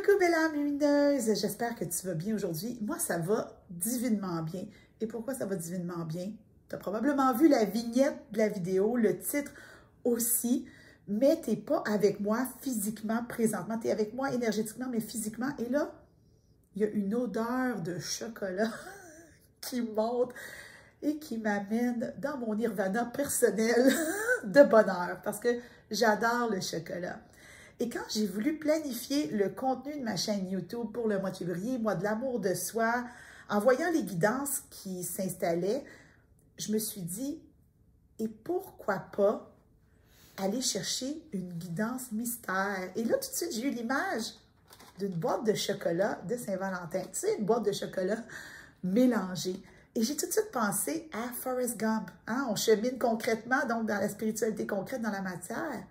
Coucou belle âme lumineuse, j'espère que tu vas bien aujourd'hui. Moi, ça va divinement bien. Et pourquoi ça va divinement bien? Tu as probablement vu la vignette de la vidéo, le titre aussi, mais tu n'es pas avec moi physiquement, présentement. Tu es avec moi énergétiquement, mais physiquement. Et là, il y a une odeur de chocolat qui monte et qui m'amène dans mon nirvana personnel de bonheur parce que j'adore le chocolat. Et quand j'ai voulu planifier le contenu de ma chaîne YouTube pour le mois de février, mois de l'amour de soi, en voyant les guidances qui s'installaient, je me suis dit, et pourquoi pas aller chercher une guidance mystère? Et là, tout de suite, j'ai eu l'image d'une boîte de chocolat de Saint-Valentin. Tu sais, une boîte de chocolat mélangée. Et j'ai tout de suite pensé à Forrest Gump. Hein? On chemine concrètement, donc dans la spiritualité concrète, dans la matière.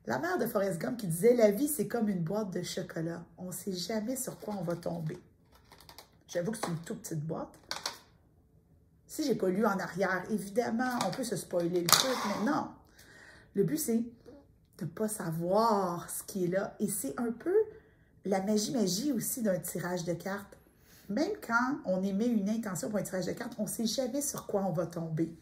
La mère de Forrest Gump qui disait « La vie, c'est comme une boîte de chocolat. On ne sait jamais sur quoi on va tomber. » J'avoue que c'est une toute petite boîte. Si je n'ai pas lu en arrière, évidemment, on peut se spoiler le truc, mais non. Le but, c'est de ne pas savoir ce qui est là. Et c'est un peu la magie aussi d'un tirage de cartes. Même quand on émet une intention pour un tirage de cartes, on ne sait jamais sur quoi on va tomber.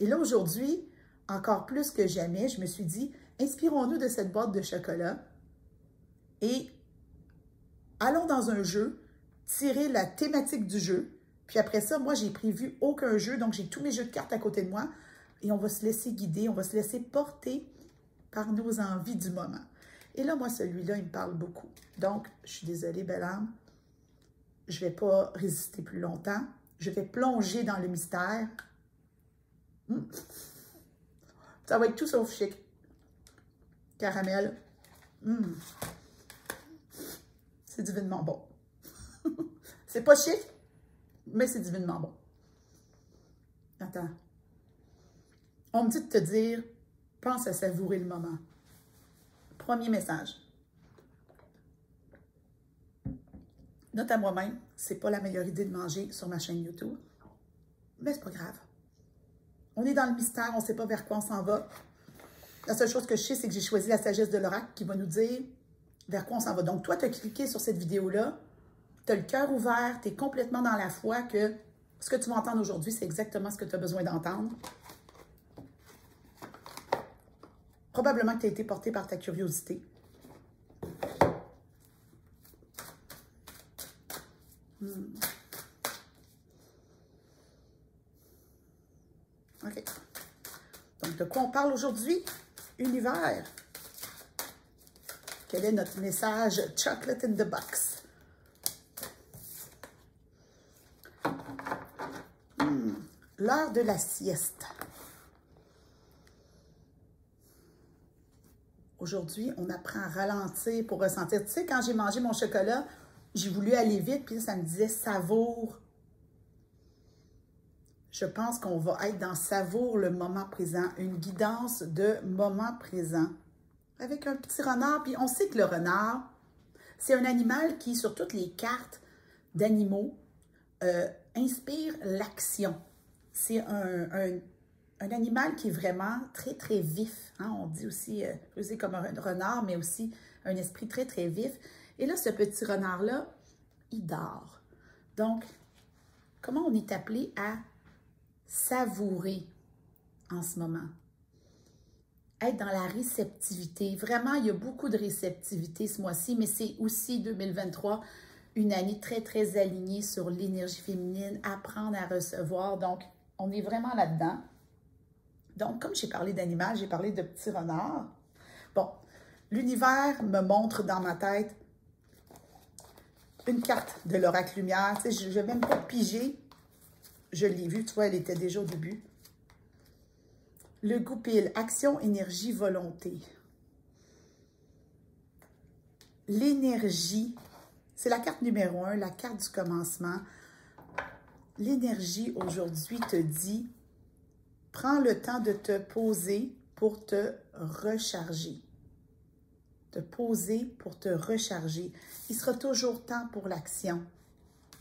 Et là, aujourd'hui, encore plus que jamais, je me suis dit, inspirons-nous de cette boîte de chocolat et allons dans un jeu, tirer la thématique du jeu. Puis après ça, moi, j'ai prévu aucun jeu, donc j'ai tous mes jeux de cartes à côté de moi et on va se laisser guider, on va se laisser porter par nos envies du moment. Et là, moi, celui-là, il me parle beaucoup. Donc, je suis désolée, belle âme, je ne vais pas résister plus longtemps. Je vais plonger dans le mystère. Ça va être tout sauf chic. Caramel. C'est divinement bon. C'est pas chic, mais c'est divinement bon. Attends. On me dit de te dire, pense à savourer le moment. Premier message. Note à moi-même, c'est pas la meilleure idée de manger sur ma chaîne YouTube, mais c'est pas grave. On est dans le mystère, on ne sait pas vers quoi on s'en va. La seule chose que je sais, c'est que j'ai choisi la sagesse de l'oracle qui va nous dire vers quoi on s'en va. Donc, toi, tu as cliqué sur cette vidéo-là, tu as le cœur ouvert, tu es complètement dans la foi que ce que tu vas entendre aujourd'hui, c'est exactement ce que tu as besoin d'entendre. Probablement que tu as été porté par ta curiosité. OK. Donc, de quoi on parle aujourd'hui? Univers. Quel est notre message? Chocolate in the box. L'heure de la sieste. Aujourd'hui, on apprend à ralentir pour ressentir. Tu sais, quand j'ai mangé mon chocolat, j'ai voulu aller vite, puis ça me disait savoure. Je pense qu'on va être dans savoure le moment présent, une guidance de moment présent. Avec un petit renard, puis on sait que le renard, c'est un animal qui, sur toutes les cartes d'animaux, inspire l'action. C'est un animal qui est vraiment très, très vif. Hein? On dit aussi, comme un renard, mais aussi un esprit très, très vif. Et là, ce petit renard-là, il dort. Donc, comment on est appelé à savourer en ce moment? Être dans la réceptivité. Vraiment, il y a beaucoup de réceptivité ce mois-ci, mais c'est aussi 2023, une année très, très alignée sur l'énergie féminine, apprendre à recevoir. Donc, on est vraiment là-dedans. Donc, comme j'ai parlé d'animal, j'ai parlé de petits renards. Bon, l'univers me montre dans ma tête une carte de l'oracle lumière. Tu sais, je ne vais même pas piger. Je l'ai vue, tu vois, elle était déjà au début. Le goupil, action, énergie, volonté. L'énergie, c'est la carte numéro 1, la carte du commencement. L'énergie aujourd'hui te dit, prends le temps de te poser pour te recharger. Te poser pour te recharger. Il sera toujours temps pour l'action.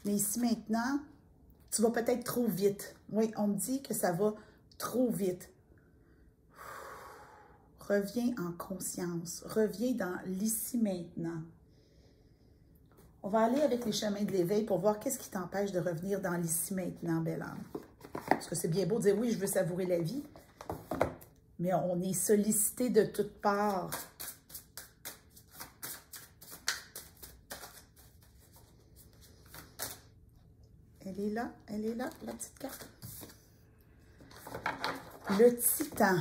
Mais ici maintenant, tu vas peut-être trop vite. Oui, on me dit que ça va trop vite. Reviens en conscience. Reviens dans l'ici maintenant. On va aller avec les chemins de l'éveil pour voir qu'est-ce qui t'empêche de revenir dans l'ici maintenant, belle âme. Parce que c'est bien beau de dire oui, je veux savourer la vie, mais on est sollicité de toutes parts. Elle est là, la petite carte. Le titan.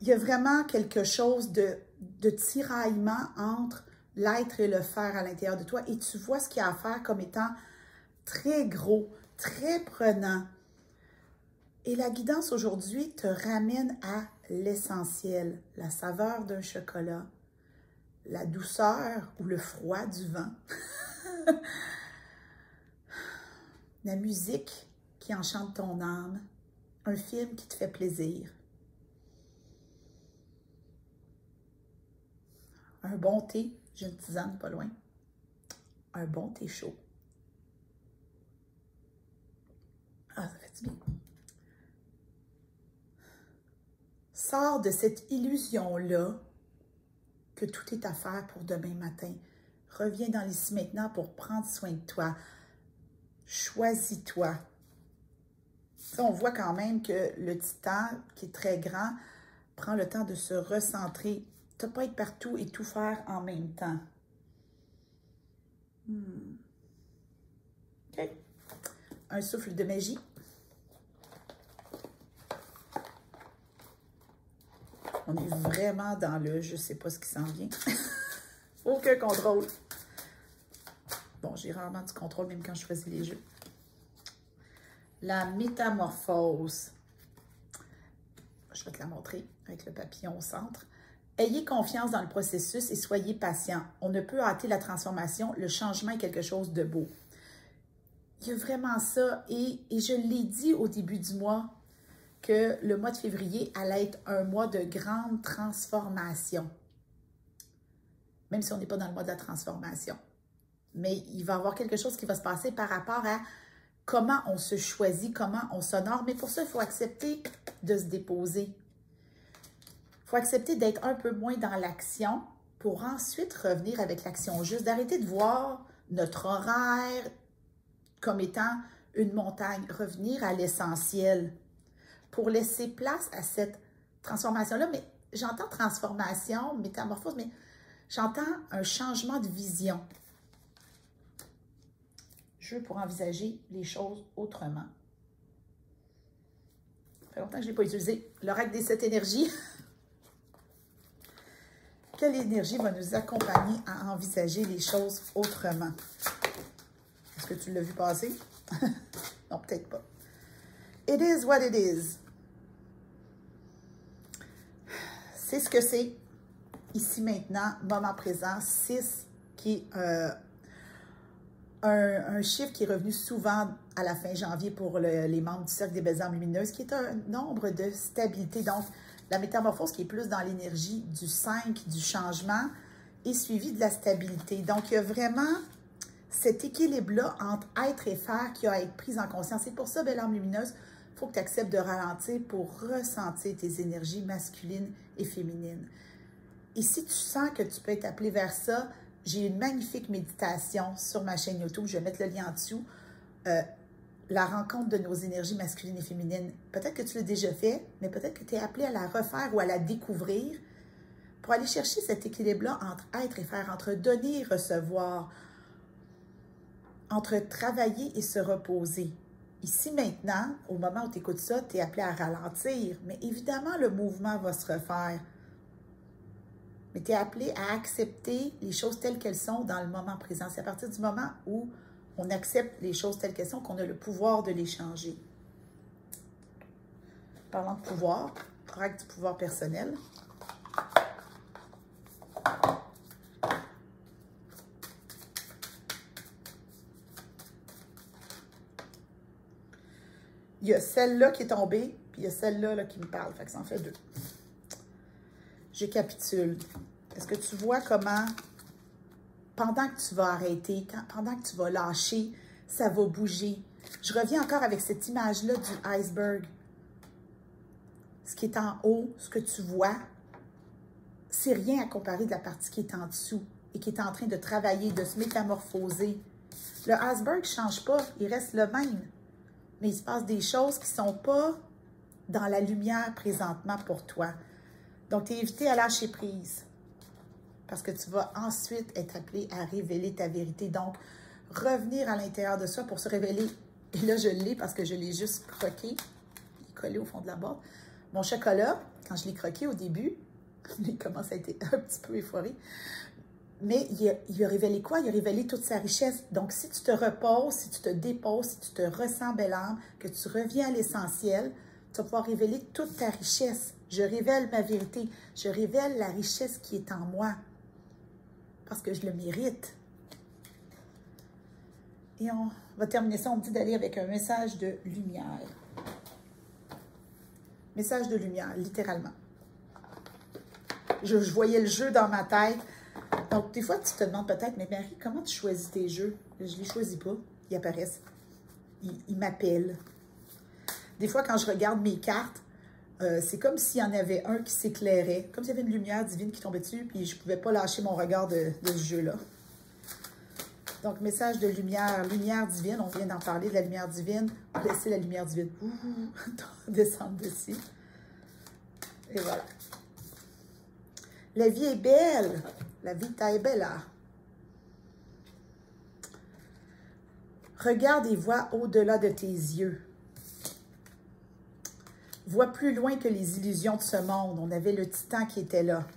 Il y a vraiment quelque chose de tiraillement entre l'être et le faire à l'intérieur de toi. Et tu vois ce qu'il y a à faire comme étant très gros, très prenant. Et la guidance aujourd'hui te ramène à l'essentiel, la saveur d'un chocolat, la douceur ou le froid du vent, la musique qui enchante ton âme, un film qui te fait plaisir, un bon thé, j'ai une tisane pas loin, un bon thé chaud. Ah, ça fait du bien. Sors de cette illusion-là que tout est à faire pour demain matin. Reviens dans l'ici maintenant pour prendre soin de toi. Choisis-toi. On voit quand même que le titan, qui est très grand, prend le temps de se recentrer. Tu ne peux pas être partout et tout faire en même temps. OK. Un souffle de magie. On est vraiment dans le « je ne sais pas ce qui s'en vient ». Aucun contrôle. Bon, j'ai rarement du contrôle même quand je choisis les jeux. La métamorphose. Je vais te la montrer avec le papillon au centre. Ayez confiance dans le processus et soyez patient. On ne peut hâter la transformation. Le changement est quelque chose de beau. Il y a vraiment ça. Et je l'ai dit au début du mois que le mois de février allait être un mois de grande transformation. Même si on n'est pas dans le mois de la transformation. Mais il va y avoir quelque chose qui va se passer par rapport à comment on se choisit, comment on s'honore. Mais pour ça, il faut accepter de se déposer. Il faut accepter d'être un peu moins dans l'action pour ensuite revenir avec l'action juste. D'arrêter de voir notre horaire comme étant une montagne. Revenir à l'essentiel pour laisser place à cette transformation-là. Mais j'entends transformation, métamorphose, mais j'entends un changement de vision. Jeu pour envisager les choses autrement. Ça fait longtemps que je ne l'ai pas utilisé. L'oracle des 7 énergies. Quelle énergie va nous accompagner à envisager les choses autrement? Est-ce que tu l'as vu passer? Non, peut-être pas. It is what it is. C'est ce que c'est. Ici, maintenant, moment présent. 6 qui est un chiffre qui est revenu souvent à la fin janvier pour les membres du Cercle des Belles âmes lumineuses, qui est un nombre de stabilité. Donc, la métamorphose qui est plus dans l'énergie du 5, du changement, est suivie de la stabilité. Donc, il y a vraiment cet équilibre-là entre être et faire qui a à être pris en conscience. C'est pour ça, belle âme lumineuse, il faut que tu acceptes de ralentir pour ressentir tes énergies masculines et féminines. Et si tu sens que tu peux être appelé vers ça, j'ai une magnifique méditation sur ma chaîne YouTube. Je vais mettre le lien en dessous. La rencontre de nos énergies masculines et féminines. Peut-être que tu l'as déjà fait, mais peut-être que tu es appelé à la refaire ou à la découvrir pour aller chercher cet équilibre-là entre être et faire, entre donner et recevoir, entre travailler et se reposer. Ici, maintenant, au moment où tu écoutes ça, tu es appelé à ralentir, mais évidemment, le mouvement va se refaire. Mais tu es appelé à accepter les choses telles qu'elles sont dans le moment présent. C'est à partir du moment où on accepte les choses telles qu'elles sont qu'on a le pouvoir de les changer. Parlant de pouvoir, oracle du pouvoir personnel. Il y a celle-là qui est tombée, puis il y a celle-là qui me parle. Fait que ça en fait 2. Je capitule. Est-ce que tu vois comment, pendant que tu vas arrêter, pendant que tu vas lâcher, ça va bouger? Je reviens encore avec cette image-là du iceberg. Ce qui est en haut, ce que tu vois, c'est rien à comparer de la partie qui est en dessous. et qui est en train de travailler, de se métamorphoser. Le iceberg ne change pas, il reste le même. Mais il se passe des choses qui ne sont pas dans la lumière présentement pour toi. Donc, tu es invité à lâcher prise. Parce que tu vas ensuite être appelé à révéler ta vérité. Donc, revenir à l'intérieur de soi pour se révéler. Et là, je l'ai parce que je l'ai juste croqué. Il est collé au fond de la boîte. Mon chocolat, quand je l'ai croqué au début, il commence à être un petit peu euphorique. Mais il a révélé quoi? Il a révélé toute sa richesse. Donc, si tu te reposes, si tu te déposes, si tu te ressens belle âme, que tu reviens à l'essentiel, tu vas pouvoir révéler toute ta richesse. Je révèle ma vérité. Je révèle la richesse qui est en moi. Parce que je le mérite. Et on va terminer ça. On me dit d'aller avec un message de lumière. Message de lumière, littéralement. Je voyais le jeu dans ma tête. Donc, des fois, tu te demandes peut-être, mais Marie, comment tu choisis tes jeux? Je ne les choisis pas. Ils apparaissent. Ils m'appellent. Des fois, quand je regarde mes cartes, c'est comme s'il y en avait un qui s'éclairait, comme s'il y avait une lumière divine qui tombait dessus, puis je ne pouvais pas lâcher mon regard de ce jeu-là. Donc, message de lumière, lumière divine, on vient d'en parler, de la lumière divine. Laissez la lumière divine descendre dessus. Et voilà. La vie est belle. La vita è bella. Regarde et vois au-delà de tes yeux. Vois plus loin que les illusions de ce monde. On avait le titan qui était là.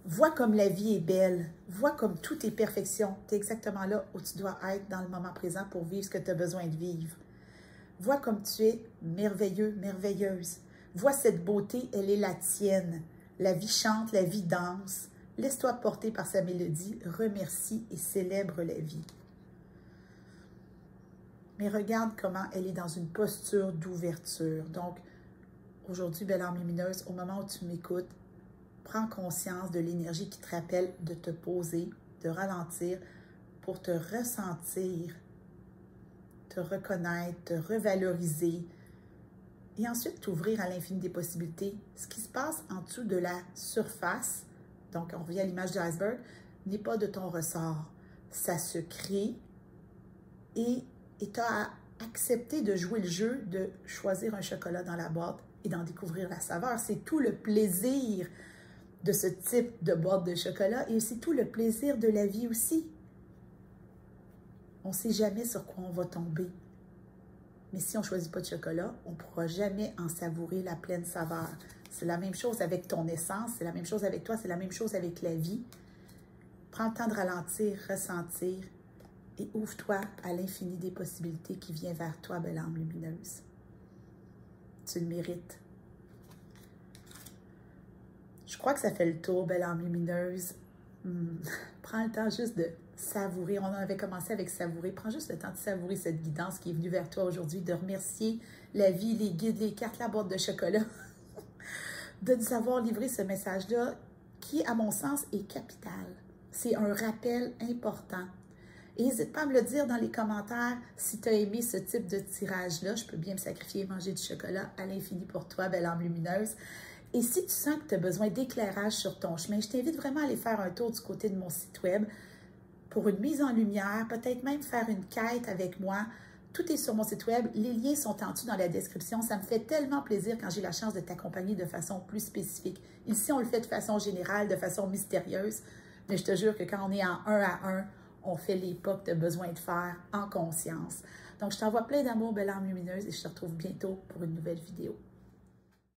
Vois comme la vie est belle. Vois comme tout est perfection. Tu es exactement là où tu dois être dans le moment présent pour vivre ce que tu as besoin de vivre. Vois comme tu es merveilleux, merveilleuse. Vois cette beauté, elle est la tienne. La vie chante, la vie danse. Laisse-toi porter par sa mélodie, remercie et célèbre la vie. Mais regarde comment elle est dans une posture d'ouverture. Donc, aujourd'hui, belle âme lumineuse, au moment où tu m'écoutes, prends conscience de l'énergie qui te rappelle de te poser, de ralentir pour te ressentir, te reconnaître, te revaloriser et ensuite t'ouvrir à l'infini des possibilités. Ce qui se passe en dessous de la surface, donc on revient à l'image de l'iceberg, n'est pas de ton ressort. Ça se crée et tu as à accepter de jouer le jeu, de choisir un chocolat dans la boîte et d'en découvrir la saveur. C'est tout le plaisir de ce type de boîte de chocolat et c'est tout le plaisir de la vie aussi. On ne sait jamais sur quoi on va tomber. Mais si on ne choisit pas de chocolat, on ne pourra jamais en savourer la pleine saveur. C'est la même chose avec ton essence, c'est la même chose avec toi, c'est la même chose avec la vie. Prends le temps de ralentir, ressentir et ouvre-toi à l'infini des possibilités qui vient vers toi, belle âme lumineuse. Tu le mérites. Je crois que ça fait le tour, belle âme lumineuse. Prends le temps juste de savourer. On en avait commencé avec savourer. Prends juste le temps de savourer cette guidance qui est venue vers toi aujourd'hui, de remercier la vie, les guides, les cartes, la boîte de chocolat, de nous avoir livré ce message-là qui, à mon sens, est capital. C'est un rappel important. Et n'hésite pas à me le dire dans les commentaires si tu as aimé ce type de tirage-là. Je peux bien me sacrifier et manger du chocolat à l'infini pour toi, belle âme lumineuse. Et si tu sens que tu as besoin d'éclairage sur ton chemin, je t'invite vraiment à aller faire un tour du côté de mon site web pour une mise en lumière, peut-être même faire une quête avec moi. Tout est sur mon site web. Les liens sont en dessous dans la description. Ça me fait tellement plaisir quand j'ai la chance de t'accompagner de façon plus spécifique. Ici, on le fait de façon générale, de façon mystérieuse. Mais je te jure que quand on est en 1 à 1, on fait les pas que tu as besoin de faire en conscience. Donc, je t'envoie plein d'amour, belle âme lumineuse, et je te retrouve bientôt pour une nouvelle vidéo.